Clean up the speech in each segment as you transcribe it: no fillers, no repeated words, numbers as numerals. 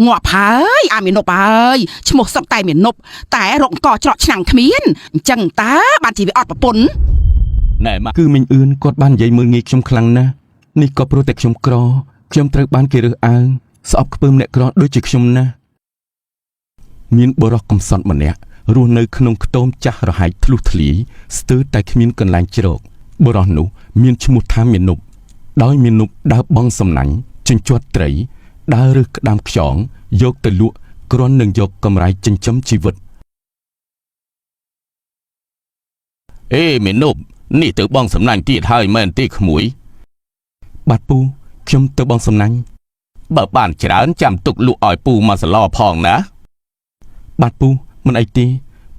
ងាប់ហើយអាមីនប់ហើយឈ្មោះសឹកតែមីនប់តែរកកច្រកឆ្នាំងគ្មានអញ្ចឹងតើបានជីវិតអត់ប្រពន្ធណែមកគឺមិញអឿនគាត់បាននិយាយមើលងាយខ្ញុំខ្លាំងណាស់នេះក៏ព្រោះតែខ្ញុំក្រខ្ញុំត្រូវបានគេរើសអើងស្អប់ខ្ពើមអ្នកក្រដូចជាខ្ញុំណាមានបរិះកំសត់ម្នាក់រស់នៅក្នុងខ្ទមចាស់រហែកធ្លុះធ្លាយស្ទើរតែគ្មានកន្លែងជ្រកបរិះនោះមានឈ្មោះថាមានុបដោយមានុបដើរបងសំណាញ់ជញ្ជាត់ត្រីដើររើសក្តាមខ្យងយកទៅលក់គ្រាន់នឹងយកកម្រៃចិញ្ចឹមជីវិតអេមានុបនេះទៅបងសំណាញ់ទៀតហើយមែនទេក្មួយបាទពូខ្ញុំទៅបងសំណាញ់បើបានច្រើនចាំទុកលក់ឲ្យពូមកសឡផងណាបាទពូមិនអីទេ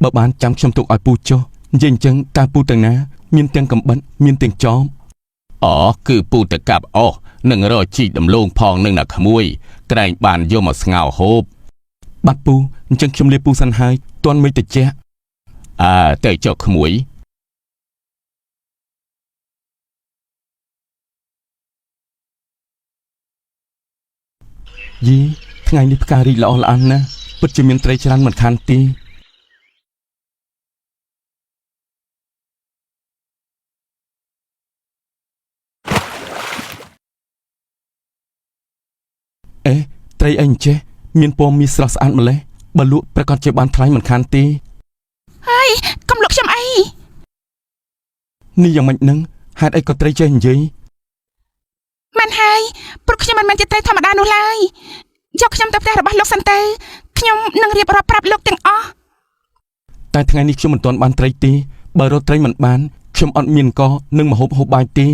បើបានចាំខ្ញុំទុកឲ្យពូចុះនិយាយអញ្ចឹងតើពូទាំងណាមានទាំងកំបិតមានទាំងចោមអូគឺពូទៅកាប់អស់នឹងរកជីកដំឡូងផងនឹងណាក្មួយក្រែងបានយកមកស្ងោរហូបបាទពូអញ្ចឹងខ្ញុំលាពូសិនហើយទាន់មិនតិចទៅចុះក្មួយយីថ្ងៃនេះផ្ការីកល្អល្អណាស់ពិតជាមានត្រីច្រើនមិនខានទេអេត្រីអីអញ្ចេះមានពណ៌មាសស្រស់ស្អាតម្ល៉េះបើលក់ប្រកាសជាបានថ្លៃមិនខានទេហើយកុំលុកខ្ញុំអីនេះយ៉ាងម៉េចនឹងហេតុអីក៏ត្រីចេះនិយាយមិនហើយព្រោះខ្ញុំមិនមែនជាត្រីធម្មតានោះឡើយយកខ្ញុំទៅផ្ទះរបស់លោកសិនទៅខ្ញុំនឹងរៀបរាប់ប្រាប់លោកទាំងអស់តែថ្ងៃនេះខ្ញុំមិនទាន់បានត្រីទេបើរកត្រីមិនបានខ្ញុំអត់មានកនឹងមកហូបបាយទេ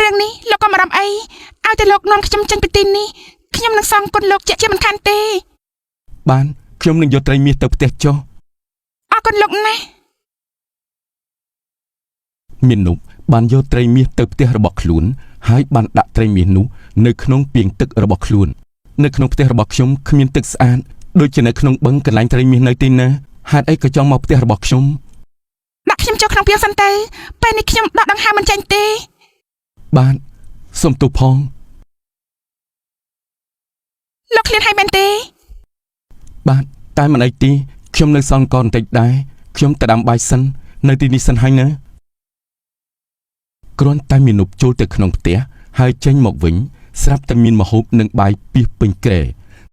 រឿងនេះលោកក៏មិនរំអីឲ្យតែលោកនាំខ្ញុំចេញពីទីនេះខ្ញុំនឹងសងគុណលោកជាមិនខានទេបានខ្ញុំនឹងយកត្រីមាសទៅផ្ទះចុះអរគុណលោកណាស់មានុបបានយកត្រីមាសទៅផ្ទះរបស់ខ្លួនហើយបានដាក់ត្រីមាសនោះនៅក្នុងពាងទឹករបស់ខ្លួននៅក្នុងផ្ទះរបស់ខ្ញុំគ្មានទឹកស្អាតដូចជានៅក្នុងបឹងកន្លែងត្រីមាសនៅទីណាហេតុអីក៏ចង់មកផ្ទះរបស់ខ្ញុំដាក់ខ្ញុំចូលក្នុងពាងសិនទៅពេលនេះខ្ញុំដកដង្ហើមមិនចាញ់ទេបានសុំទោសផងលោកឃ្លានហើយមែនទេបាទតែមិនអីទេខ្ញុំនៅសងកបន្តិចដែរខ្ញុំទៅដាំបាយសិននៅទីនេះសិនហើយណាគ្រាន់តែមានុបចូលទៅក្នុងផ្ទះហើយចេញមកវិញស្រាប់តែមានម្ហូបនិងបាយពីសពេញគ្រែ